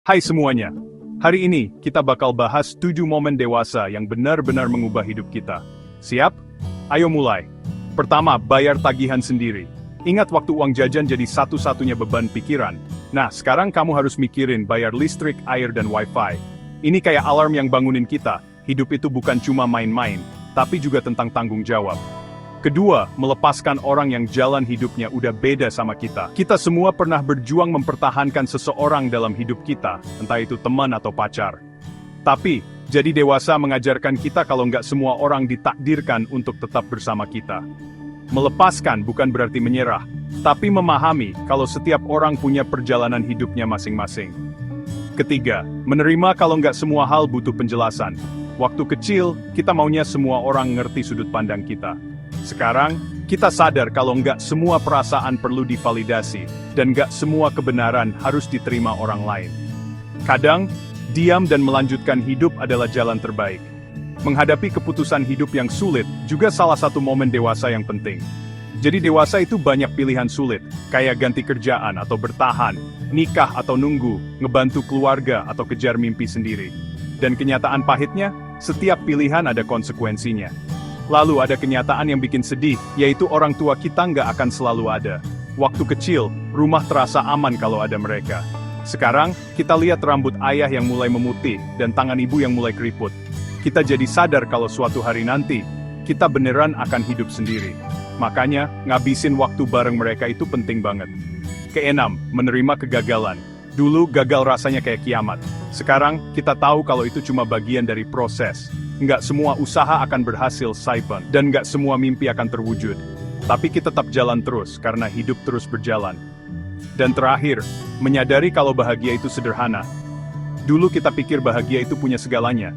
Hai semuanya, hari ini kita bakal bahas 7 momen dewasa yang benar-benar mengubah hidup kita. Siap? Ayo mulai. Pertama, bayar tagihan sendiri. Ingat waktu uang jajan jadi satu-satunya beban pikiran. Nah, sekarang kamu harus mikirin bayar listrik, air, dan wifi. Ini kayak alarm yang bangunin kita. Hidup itu bukan cuma main-main, tapi juga tentang tanggung jawab. Kedua, melepaskan orang yang jalan hidupnya udah beda sama kita. Kita semua pernah berjuang mempertahankan seseorang dalam hidup kita, entah itu teman atau pacar. Tapi, jadi dewasa mengajarkan kita kalau nggak semua orang ditakdirkan untuk tetap bersama kita. Melepaskan bukan berarti menyerah, tapi memahami kalau setiap orang punya perjalanan hidupnya masing-masing. Ketiga, menerima kalau nggak semua hal butuh penjelasan. Waktu kecil, kita maunya semua orang ngerti sudut pandang kita. Sekarang, kita sadar kalau nggak semua perasaan perlu divalidasi, dan nggak semua kebenaran harus diterima orang lain. Kadang, diam dan melanjutkan hidup adalah jalan terbaik. Menghadapi keputusan hidup yang sulit juga salah satu momen dewasa yang penting. Jadi dewasa itu banyak pilihan sulit, kayak ganti kerjaan atau bertahan, nikah atau nunggu, ngebantu keluarga atau kejar mimpi sendiri. Dan kenyataan pahitnya, setiap pilihan ada konsekuensinya. Lalu ada kenyataan yang bikin sedih, yaitu orang tua kita nggak akan selalu ada. Waktu kecil, rumah terasa aman kalau ada mereka. Sekarang, kita lihat rambut ayah yang mulai memutih, dan tangan ibu yang mulai keriput. Kita jadi sadar kalau suatu hari nanti, kita beneran akan hidup sendiri. Makanya, ngabisin waktu bareng mereka itu penting banget. Keenam, menerima kegagalan. Dulu gagal rasanya kayak kiamat. Sekarang, kita tahu kalau itu cuma bagian dari proses. Nggak semua usaha akan berhasil, Saipan, dan nggak semua mimpi akan terwujud. Tapi kita tetap jalan terus, karena hidup terus berjalan. Dan terakhir, menyadari kalau bahagia itu sederhana. Dulu kita pikir bahagia itu punya segalanya.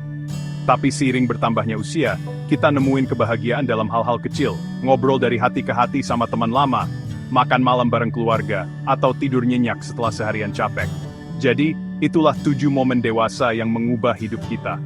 Tapi seiring bertambahnya usia, kita nemuin kebahagiaan dalam hal-hal kecil, ngobrol dari hati ke hati sama teman lama, makan malam bareng keluarga, atau tidur nyenyak setelah seharian capek. Jadi, itulah 7 momen dewasa yang mengubah hidup kita.